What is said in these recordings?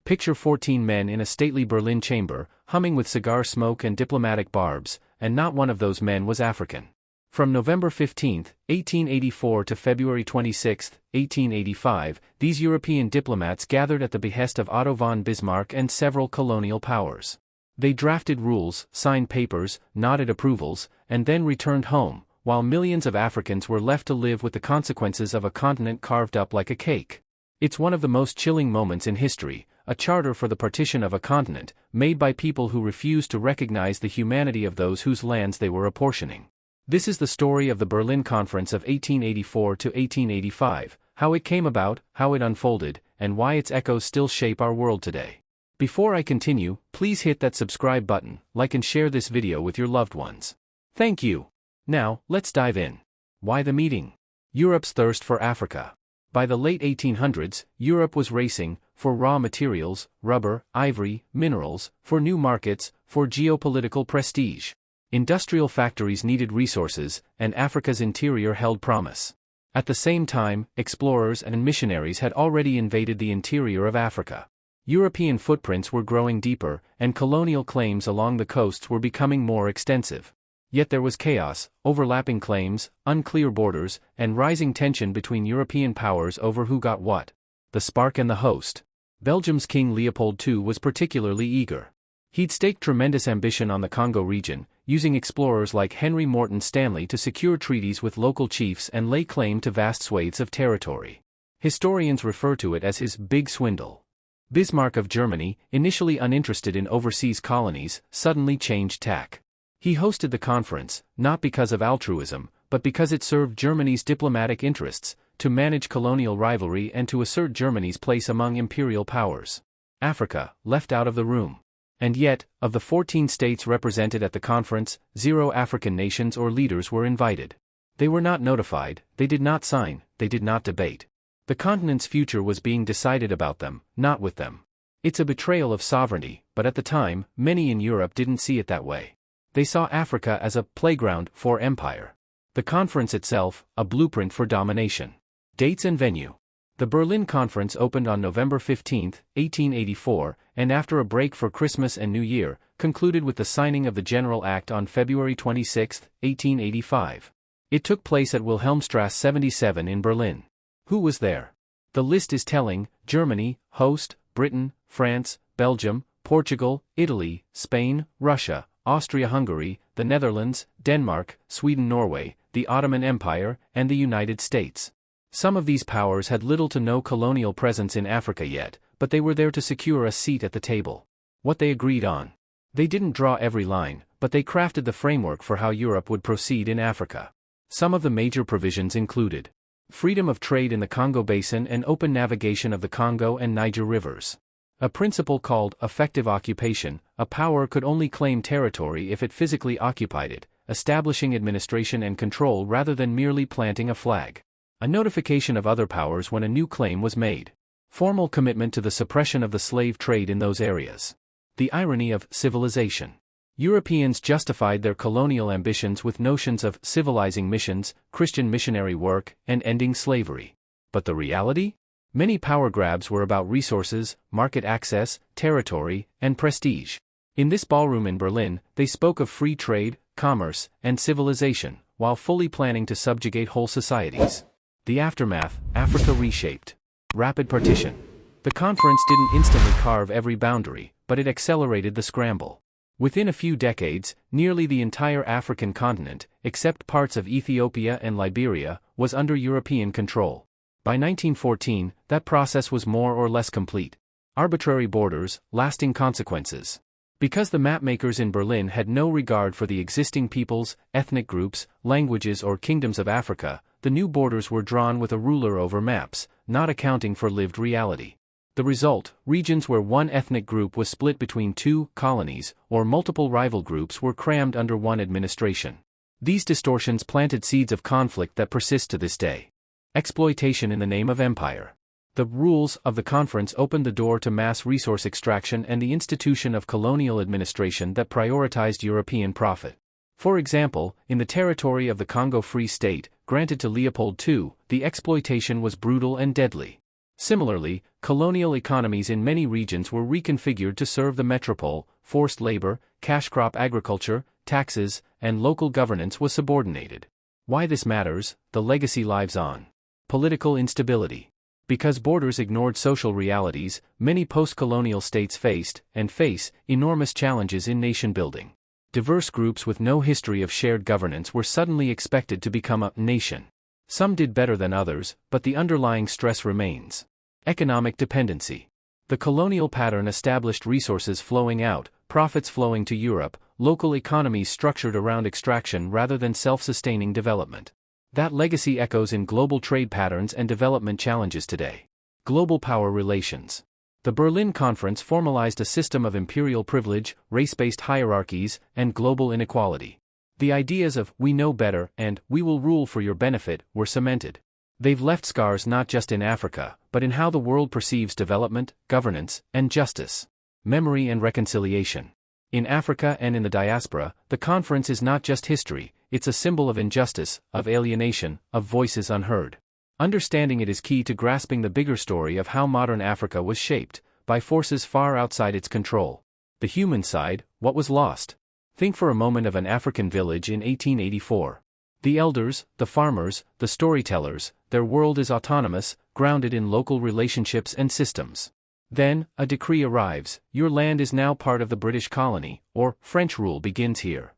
Picture 14 men in a stately Berlin chamber, humming with cigar smoke and diplomatic barbs, and not one of those men was African. From November 15, 1884 to February 26, 1885, these European diplomats gathered at the behest of Otto von Bismarck and several colonial powers. They drafted rules, signed papers, nodded approvals, and then returned home, while millions of Africans were left to live with the consequences of a continent carved up like a cake. It's one of the most chilling moments in history, a charter for the partition of a continent, made by people who refused to recognize the humanity of those whose lands they were apportioning. This is the story of the Berlin Conference of 1884 to 1885, how it came about, how it unfolded, and why its echoes still shape our world today. Before I continue, please hit that subscribe button, like and share this video with your loved ones. Thank you. Now, let's dive in. Why the meeting? Europe's thirst for Africa. By the late 1800s, Europe was racing for raw materials, rubber, ivory, minerals, for new markets, for geopolitical prestige. Industrial factories needed resources, and Africa's interior held promise. At the same time, explorers and missionaries had already invaded the interior of Africa. European footprints were growing deeper, and colonial claims along the coasts were becoming more extensive. Yet there was chaos, overlapping claims, unclear borders, and rising tension between European powers over who got what. The spark and the host. Belgium's King Leopold II was particularly eager. He'd staked tremendous ambition on the Congo region, using explorers like Henry Morton Stanley to secure treaties with local chiefs and lay claim to vast swathes of territory. Historians refer to it as his big swindle. Bismarck of Germany, initially uninterested in overseas colonies, suddenly changed tack. He hosted the conference, not because of altruism, but because it served Germany's diplomatic interests, to manage colonial rivalry and to assert Germany's place among imperial powers. Africa, left out of the room. And yet, of the 14 states represented at the conference, 0 African nations or leaders were invited. They were not notified, they did not sign, they did not debate. The continent's future was being decided about them, not with them. It's a betrayal of sovereignty, but at the time, many in Europe didn't see it that way. They saw Africa as a playground for empire. The conference itself, a blueprint for domination. Dates and venue. The Berlin Conference opened on November 15, 1884, and after a break for Christmas and New Year, concluded with the signing of the General Act on February 26, 1885. It took place at Wilhelmstrasse 77 in Berlin. Who was there? The list is telling: Germany, host, Britain, France, Belgium, Portugal, Italy, Spain, Russia, Austria-Hungary, the Netherlands, Denmark, Sweden, Norway, the Ottoman Empire, and the United States. Some of these powers had little to no colonial presence in Africa yet, but they were there to secure a seat at the table. What they agreed on. They didn't draw every line, but they crafted the framework for how Europe would proceed in Africa. Some of the major provisions included freedom of trade in the Congo Basin and open navigation of the Congo and Niger rivers. A principle called effective occupation: a power could only claim territory if it physically occupied it, establishing administration and control rather than merely planting a flag. A notification of other powers when a new claim was made. Formal commitment to the suppression of the slave trade in those areas. The irony of civilization. Europeans justified their colonial ambitions with notions of civilizing missions, Christian missionary work, and ending slavery. But the reality? Many power grabs were about resources, market access, territory, and prestige. In this ballroom in Berlin, they spoke of free trade, commerce, and civilization, while fully planning to subjugate whole societies. The aftermath: Africa reshaped. Rapid partition. The conference didn't instantly carve every boundary, but it accelerated the scramble. Within a few decades, nearly the entire African continent, except parts of Ethiopia and Liberia, was under European control. By 1914, that process was more or less complete. Arbitrary borders, lasting consequences. Because the mapmakers in Berlin had no regard for the existing peoples, ethnic groups, languages or kingdoms of Africa, the new borders were drawn with a ruler over maps, not accounting for lived reality. The result: regions where one ethnic group was split between 2 colonies, or multiple rival groups were crammed under one administration. These distortions planted seeds of conflict that persist to this day. Exploitation in the name of empire. The rules of the conference opened the door to mass resource extraction and the institution of colonial administration that prioritized European profit. For example, in the territory of the Congo Free State, granted to Leopold II, the exploitation was brutal and deadly. Similarly, colonial economies in many regions were reconfigured to serve the metropole. Forced labor, cash crop agriculture, taxes, and local governance was subordinated. Why this matters: the legacy lives on. Political instability. Because borders ignored social realities, many post-colonial states faced, and face, enormous challenges in nation-building. Diverse groups with no history of shared governance were suddenly expected to become a nation. Some did better than others, but the underlying stress remains. Economic dependency. The colonial pattern established resources flowing out, profits flowing to Europe, local economies structured around extraction rather than self-sustaining development. That legacy echoes in global trade patterns and development challenges today. Global power relations. The Berlin Conference formalized a system of imperial privilege, race-based hierarchies, and global inequality. The ideas of "we know better" and "we will rule for your benefit" were cemented. They've left scars not just in Africa, but in how the world perceives development, governance, and justice. Memory and reconciliation. In Africa and in the diaspora, the conference is not just history, it's a symbol of injustice, of alienation, of voices unheard. Understanding it is key to grasping the bigger story of how modern Africa was shaped, by forces far outside its control. The human side: what was lost? Think for a moment of an African village in 1884. The elders, the farmers, the storytellers, their world is autonomous, grounded in local relationships and systems. Then, a decree arrives: your land is now part of the British colony, or French rule begins here.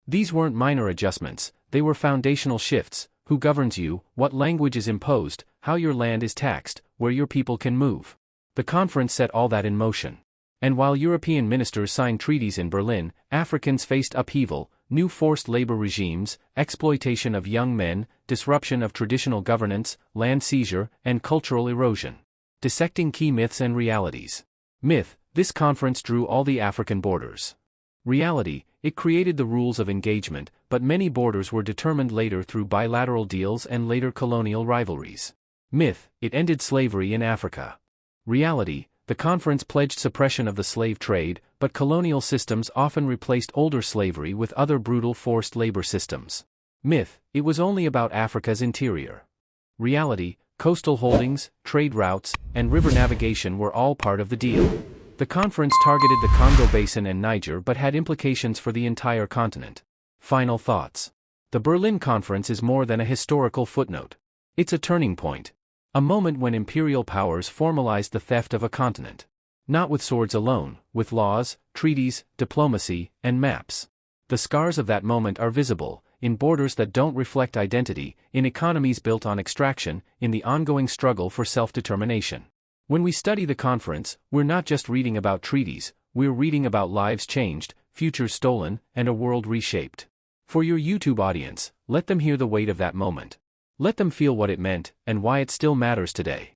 These weren't minor adjustments, they were foundational shifts: who governs you, what language is imposed, how your land is taxed, where your people can move. The conference set all that in motion. And while European ministers signed treaties in Berlin, Africans faced upheaval: new forced labor regimes, exploitation of young men, disruption of traditional governance, land seizure, and cultural erosion. Dissecting key myths and realities. Myth: this conference drew all the African borders. Reality: it created the rules of engagement, but many borders were determined later through bilateral deals and later colonial rivalries. Myth: it ended slavery in Africa. Reality: the conference pledged suppression of the slave trade, but colonial systems often replaced older slavery with other brutal forced labor systems. Myth: it was only about Africa's interior. Reality: coastal holdings, trade routes, and river navigation were all part of the deal. The conference targeted the Congo Basin and Niger but had implications for the entire continent. Final thoughts. The Berlin Conference is more than a historical footnote. It's a turning point. A moment when imperial powers formalized the theft of a continent. Not with swords alone, with laws, treaties, diplomacy, and maps. The scars of that moment are visible, in borders that don't reflect identity, in economies built on extraction, in the ongoing struggle for self-determination. When we study the conference, we're not just reading about treaties, we're reading about lives changed, futures stolen, and a world reshaped. For your YouTube audience, let them hear the weight of that moment. Let them feel what it meant, and why it still matters today.